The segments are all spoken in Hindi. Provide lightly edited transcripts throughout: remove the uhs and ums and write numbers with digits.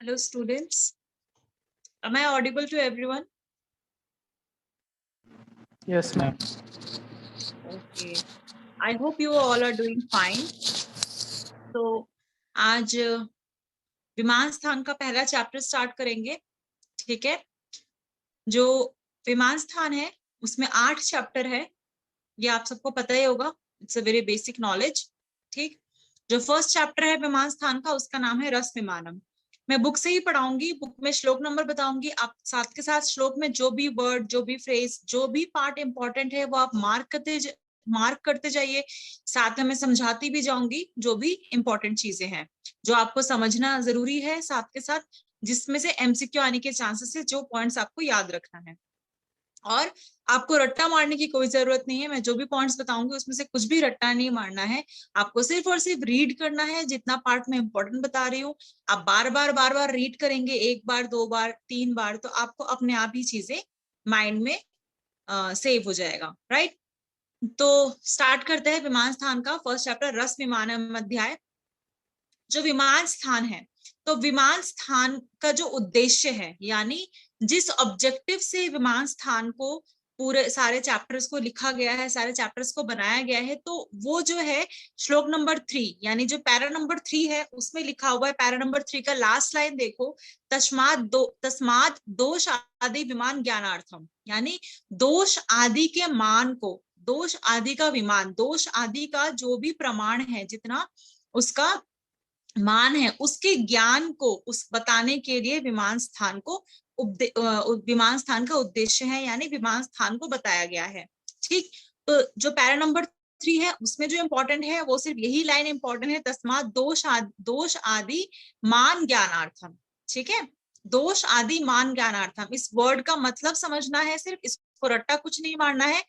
Hello students, am I audible to everyone? Yes, ma'am. Okay, I hope you all are doing fine. तो आज विमान स्थान का पहला चैप्टर स्टार्ट करेंगे, ठीक है। जो विमान स्थान है उसमें 8 चैप्टर है, ये आप सबको पता ही होगा, it's a very basic knowledge, ठीक। जो फर्स्ट चैप्टर है विमान स्थान का उसका नाम है रस विमानम। मैं बुक से ही पढ़ाऊंगी, बुक में श्लोक नंबर बताऊंगी, आप साथ के साथ श्लोक में जो भी वर्ड, जो भी फ्रेज, जो भी पार्ट इंपॉर्टेंट है वो आप मार्क करते जाइए। साथ में मैं समझाती भी जाऊंगी जो भी इंपॉर्टेंट चीजें हैं जो आपको समझना जरूरी है, साथ के साथ जिसमें से एमसीक्यू आने के चांसेस है, जो पॉइंट्स आपको याद रखना है। और आपको रट्टा मारने की कोई जरूरत नहीं है, मैं जो भी पॉइंट्स बताऊंगी उसमें से कुछ भी रट्टा नहीं मारना है, आपको सिर्फ और सिर्फ रीड करना है। जितना पार्ट मैं इंपॉर्टेंट बता रही हूँ आप बार बार रीड करेंगे, 1 बार 2 बार 3 बार, तो आपको अपने आप ही चीजें माइंड में सेव हो जाएगा, राइट। तो स्टार्ट करते हैं विमान स्थान का फर्स्ट चैप्टर रस विमानम अध्याय। जो विमान स्थान है, तो विमान स्थान का जो उद्देश्य है, यानी जिस ऑब्जेक्टिव से विमान स्थान को पूरे सारे चैप्टर्स को लिखा गया है, सारे चैप्टर्स को बनाया गया है, तो वो जो है श्लोक नंबर 3 यानी जो पैरा नंबर 3 है उसमें लिखा हुआ है। पैरा नंबर 3 का लास्ट लाइन देखो, तस्माद दोष आदि विमान ज्ञानार्थम, यानी दोष आदि के मान को, दोष आदि का विमान, दोष आदि का जो भी प्रमाण है, जितना उसका मान है, उसके ज्ञान को उस बताने के लिए विमान स्थान को विमान स्थान का उद्देश्य है, यानी विमान स्थान को बताया गया है, ठीक। तो जो पैरा नंबर 3 है उसमें जो इंपॉर्टेंट है वो सिर्फ यही लाइन इंपॉर्टेंट है, तस्मात दोष आदि मान ज्ञानार्थम, ठीक है। दोष आदि मान ज्ञानार्थम, इस वर्ड का मतलब समझना है, सिर्फ इसको रट्टा कुछ नहीं मारना है।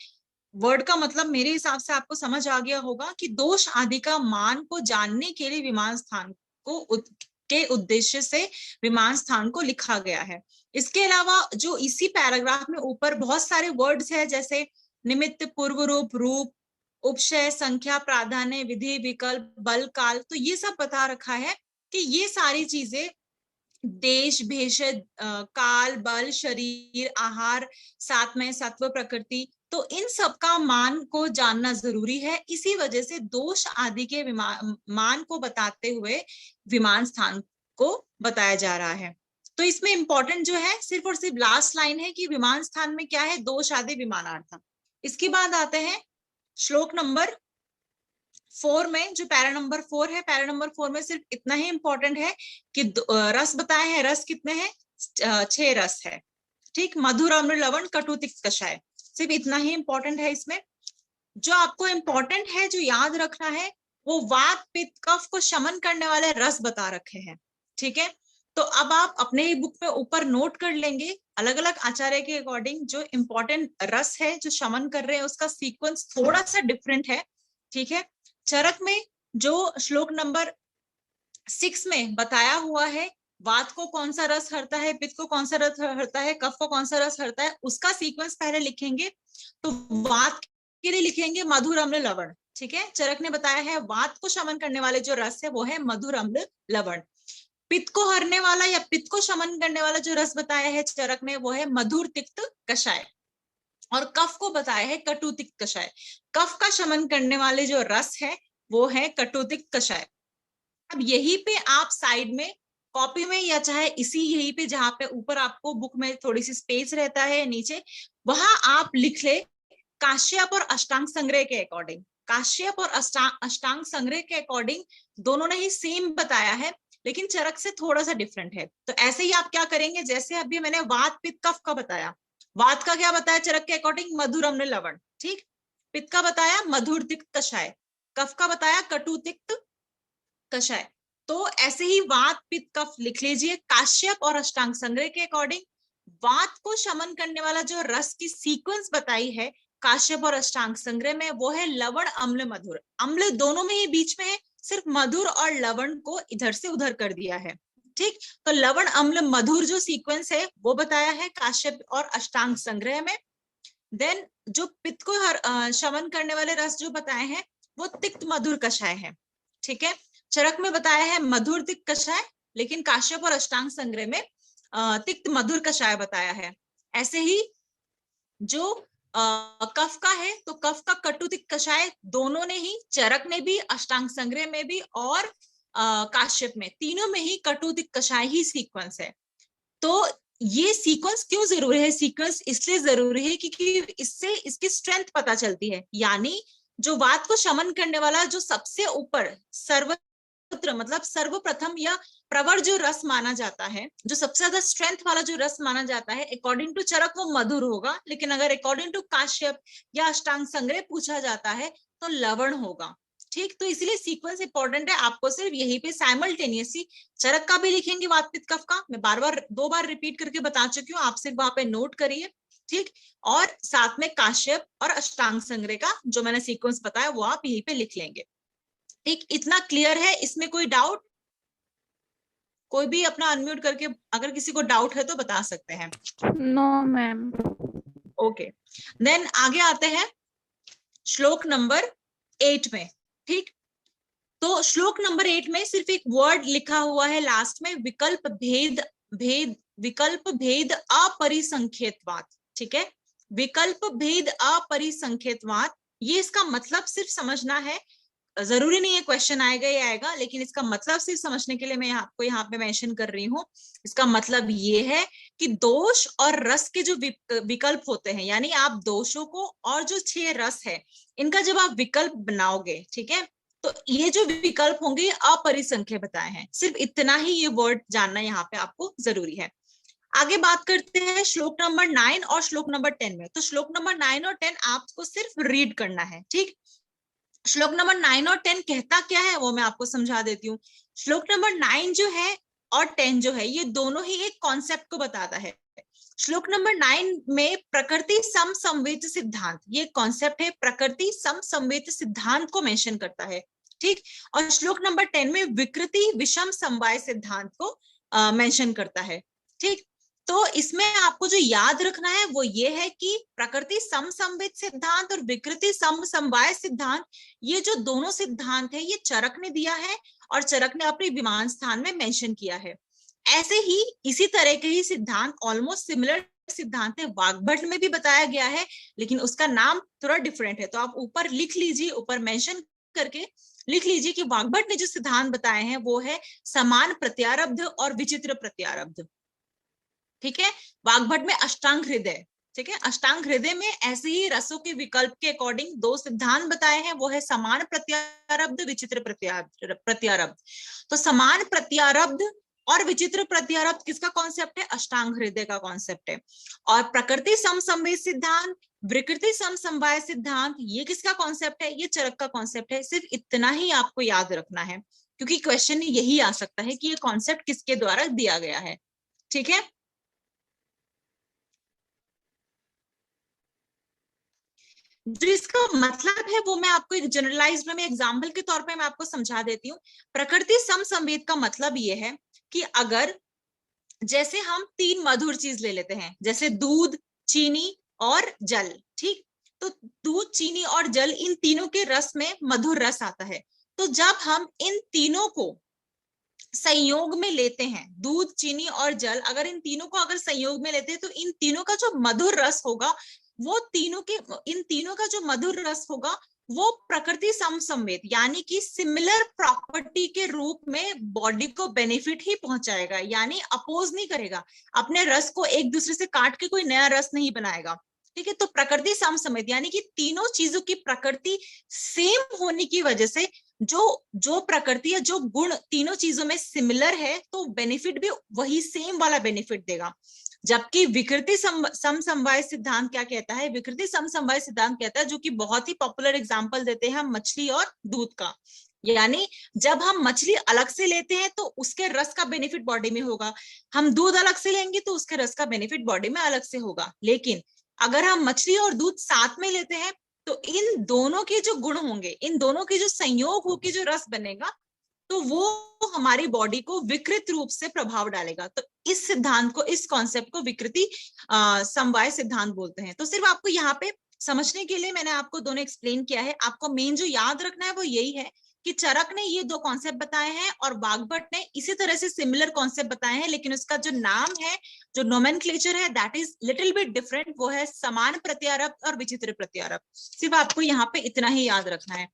वर्ड का मतलब मेरे हिसाब से आपको समझ आ गया होगा कि दोष आदि का मान को जानने के लिए विमान स्थान को के उद्देश्य से विमान स्थान को लिखा गया है। इसके अलावा जो इसी पैराग्राफ में ऊपर बहुत सारे वर्ड्स है, जैसे निमित्त, पूर्व रूप, रूप, उपशय, संख्या, प्राधान्य, विधि, विकल्प, बल, काल, तो ये सब बता रखा है कि ये सारी चीजें देश, भेषज, काल, बल, शरीर, आहार, साथ में सत्व, प्रकृति, तो इन सब का मान को जानना जरूरी है। इसी वजह से दोष आदि के मान को बताते हुए विमान स्थान को बताया जा रहा है। तो इसमें इंपॉर्टेंट जो है सिर्फ और सिर्फ लास्ट लाइन है कि विमान स्थान में क्या है, दोष आदि विमानार्थम। इसके बाद आते हैं श्लोक नंबर 4 में, जो पैरा नंबर 4 है, पैरा नंबर 4 में सिर्फ इतना ही इंपॉर्टेंट है कि रस बताए हैं, रस कितने हैं, 6 रस है, ठीक। मधुर, अम्ल, लवण, कटु, तिक्त, कषाय, सिर्फ इतना ही इंपॉर्टेंट है। इसमें जो आपको इंपॉर्टेंट है, जो याद रखना है, वो वात, पित्त, कफ को शमन करने वाले रस बता रखे हैं, ठीक है। तो अब आप अपने ही बुक में ऊपर नोट कर लेंगे, अलग अलग आचार्य के अकॉर्डिंग जो इंपॉर्टेंट रस है जो शमन कर रहे हैं उसका सीक्वेंस थोड़ा सा डिफरेंट है, ठीक है। चरक में जो श्लोक नंबर 6 में बताया हुआ है, वात को कौन सा रस हरता है, पित्त को कौन सा रस हरता है, कफ को कौन सा रस हरता है, उसका सीक्वेंस पहले लिखेंगे। तो वात के लिए लिखेंगे मधुर, अम्ल, लवण, ठीक है। चरक ने बताया है वात को शमन करने वाले जो रस है वो है मधुर, अम्ल, लवण। पित्त को हरने वाला या पित्त को शमन करने वाला जो रस बताया है चरक ने वो है मधुर, तिक्त, कषाय। और कफ को बताया है कटु, तिक्त, कषाय। कफ का शमन करने वाले जो रस है वो है कटु, तिक्त, कषाय। अब यहीं पे आप साइड में कॉपी में या चाहे इसी यहीं पे जहां पे ऊपर आपको बुक में थोड़ी सी स्पेस रहता है नीचे, वहां आप लिख ले काश्यप और अष्टांग संग्रह के अकॉर्डिंग। काश्यप और अष्टांग संग्रह के अकॉर्डिंग दोनों ने ही सेम बताया है, लेकिन चरक से थोड़ा सा डिफरेंट है। तो ऐसे ही आप क्या करेंगे, जैसे अभी मैंने वात, पित्त, कफ का बताया, वात का क्या बताया चरक के अकॉर्डिंग, मधुर, अम्ल, लवण, ठीक। पित्त का बताया मधुर, तिक्त, कषाय। कफ का बताया कटु, तिक्त, कषाय। तो ऐसे ही वात, पित्त, कफ लिख लीजिए काश्यप और अष्टांग संग्रह के अकॉर्डिंग। वात को शमन करने वाला जो रस की सीक्वेंस बताई है काश्यप और अष्टांग संग्रह में वो है लवण, अम्ल, मधुर। अम्ल दोनों में ही बीच में है, सिर्फ मधुर और लवण को इधर से उधर कर दिया है, ठीक। तो लवण, अम्ल, मधुर जो सीक्वेंस है वो बताया है काश्यप और अष्टांग संग्रह में। देन जो पित्त को शमन करने वाले रस जो बताए हैं वो तिक्त, मधुर, कषाय है, ठीक है। चरक में बताया है मधुर, तिक्त, कषाय, लेकिन काश्यप और अष्टांग संग्रह में तिक्त मधुर कषाय बताया है। ऐसे ही जो कफ का है तो कफ का कटु तिक्त कषाय दोनों ने ही, चरक ने भी, अष्टांग संग्रह में भी और काश्यप में, तीनों में ही कटु तिक्त कषाय ही सीक्वेंस है। तो ये सीक्वेंस क्यों जरूरी है? सीक्वेंस इसलिए जरूरी है क्योंकि इससे इसकी स्ट्रेंथ पता चलती है। यानी जो वात को शमन करने वाला जो सबसे ऊपर सर्वत्र मतलब सर्वप्रथम या प्रवर जो रस माना जाता है, जो सबसे ज्यादा स्ट्रेंथ वाला जो रस माना जाता है, अकॉर्डिंग टू चरक वो मधुर होगा, लेकिन अगर अकॉर्डिंग टू काश्यप या अष्टांग संग्रह पूछा जाता है तो लवण होगा। ठीक, तो इसलिए सीक्वेंस इंपॉर्टेंट है। आपको सिर्फ यहीं पे साइमल्टेनियसली चरक का भी लिखेंगे, वात पित्त कफ का, मैं बार बार 2 बार रिपीट करके बता चुकी हूँ, आप सिर्फ वहां पे नोट करिए। ठीक, और साथ में काश्यप और अष्टांग संग्रह का जो मैंने सीक्वेंस बताया वो आप यहीं पे लिख लेंगे। ठीक, इतना क्लियर है? इसमें कोई डाउट? कोई भी अपना अनम्यूट करके अगर किसी को डाउट है तो बता सकते हैं। No ma'am. ओके, देन आगे आते हैं श्लोक नंबर 8 में। ठीक, तो श्लोक नंबर 8 में सिर्फ एक वर्ड लिखा हुआ है लास्ट में, विकल्प भेद अपरिसंख्येतवात। ठीक है, विकल्प भेद अपरिसंख्येतवात, ये इसका मतलब सिर्फ समझना है, जरूरी नहीं है क्वेश्चन आएगा ही आएगा, लेकिन इसका मतलब सिर्फ समझने के लिए मैं आपको यहाँ पे मेंशन कर रही हूँ। इसका मतलब ये है कि दोष और रस के जो विकल्प होते हैं, यानी आप दोषों को और जो 6 रस है इनका जब आप विकल्प बनाओगे, ठीक है, तो ये जो विकल्प होंगे अपरिसंख्य बताए हैं। सिर्फ इतना ही ये वर्ड जानना यहाँ पे आपको जरूरी है। आगे बात करते हैं श्लोक नंबर 9 और श्लोक नंबर 10 में। तो श्लोक नंबर 9 और 10 आपको सिर्फ रीड करना है। ठीक, श्लोक नंबर 9 और 10 कहता क्या है वो मैं आपको समझा देती हूँ। श्लोक नंबर 9 जो है और 10 जो है ये दोनों ही एक कॉन्सेप्ट को बताता है। श्लोक नंबर 9 में प्रकृति सम संवेद सिद्धांत, ये कॉन्सेप्ट है, प्रकृति सम संवेद सिद्धांत को मेंशन करता है। ठीक, और श्लोक नंबर 10 में विकृति विषम समवाय सिद्धांत को मेंशन करता है। ठीक, तो इसमें आपको जो याद रखना है वो ये है कि प्रकृति सम संवेद सिद्धांत और विकृति सम समवाय सिद्धांत, ये जो दोनों सिद्धांत है ये चरक ने दिया है और चरक ने अपने विमान स्थान में मेंशन किया है। ऐसे ही इसी तरह के ही सिद्धांत, ऑलमोस्ट सिमिलर सिद्धांत है, वाग्भट में भी बताया गया है, लेकिन उसका नाम थोड़ा डिफरेंट है। तो आप ऊपर लिख लीजिए, ऊपर मेंशन करके लिख लीजिए कि वाग्भट ने जो सिद्धांत बताए हैं वो है समान प्रत्यारब्ध और विचित्र प्रत्यारब्ध। ठीक है, वाग्भट में अष्टांग हृदय, ठीक है, अष्टांग हृदय में ऐसे ही रसों के विकल्प के अकॉर्डिंग 2 सिद्धांत बताए हैं, वो है समान प्रत्यारब्ध, विचित्र प्रत्यारब्ध। तो समान प्रत्यारब्ध और विचित्र प्रत्यारब्ध किसका कॉन्सेप्ट है? अष्टांग हृदय का कॉन्सेप्ट है। और प्रकृति सम संवेद सिद्धांत, विकृति सम समवाय सिद्धांत, ये किसका कॉन्सेप्ट है? ये चरक का कॉन्सेप्ट है। सिर्फ इतना ही आपको याद रखना है, क्योंकि क्वेश्चन यही आ सकता है कि ये कॉन्सेप्ट किसके द्वारा दिया गया है। ठीक है, जो इसका मतलब है वो मैं आपको एक जनरलाइज्ड में एग्जाम्पल के तौर पे मैं आपको समझा देती हूँ। प्रकृति सम संवेद का मतलब ये है कि अगर जैसे हम 3 मधुर चीज ले लेते हैं, जैसे दूध, चीनी और जल। ठीक, तो दूध, चीनी और जल, इन तीनों के रस में मधुर रस आता है। तो जब हम इन तीनों को संयोग में लेते हैं, दूध, चीनी और जल, अगर इन तीनों को अगर संयोग में लेते हैं तो इन तीनों का जो मधुर रस होगा वो इन तीनों का जो मधुर रस होगा वो प्रकृति सम संवेद, यानी कि सिमिलर प्रॉपर्टी के रूप में बॉडी को बेनिफिट ही पहुंचाएगा, यानी अपोज नहीं करेगा, अपने रस को एक दूसरे से काट के कोई नया रस नहीं बनाएगा। ठीक है, तो प्रकृति सम संवेद यानी कि तीनों चीजों की प्रकृति सेम होने की वजह से जो प्रकृति या जो गुण तीनों चीजों में सिमिलर है तो बेनिफिट भी वही सेम वाला बेनिफिट देगा। जबकि विकृति सम समवाय सिद्धांत क्या कहता है? विकृति सम समवाय सिद्धांत कहता है, जो कि बहुत ही पॉपुलर एग्जांपल देते हैं हम मछली और दूध का, यानी जब हम मछली अलग से लेते हैं तो उसके रस का बेनिफिट बॉडी में होगा, हम दूध अलग से लेंगे तो उसके रस का बेनिफिट बॉडी में अलग से होगा। लेकिन अगर हम मछली और दूध साथ में लेते हैं तो इन दोनों के जो गुण होंगे, इन दोनों के जो संयोग होकर जो रस बनेगा, तो वो हमारी बॉडी को विकृत रूप से प्रभाव डालेगा। तो इस सिद्धांत को, इस कॉन्सेप्ट को विकृति समवाय सिद्धांत बोलते हैं। तो सिर्फ आपको यहाँ पे समझने के लिए मैंने आपको दोनों एक्सप्लेन किया है। आपको मेन जो याद रखना है वो यही है कि चरक ने ये दो कॉन्सेप्ट बताए हैं और वाग्भट ने इसी तरह से सिमिलर कॉन्सेप्ट बताए हैं, लेकिन उसका जो नाम है, जो नोमेनक्लेचर है, that is little bit different. वो है समान प्रत्यारोप और विचित्र प्रत्यारोप। सिर्फ आपको यहाँ पे इतना ही याद रखना है।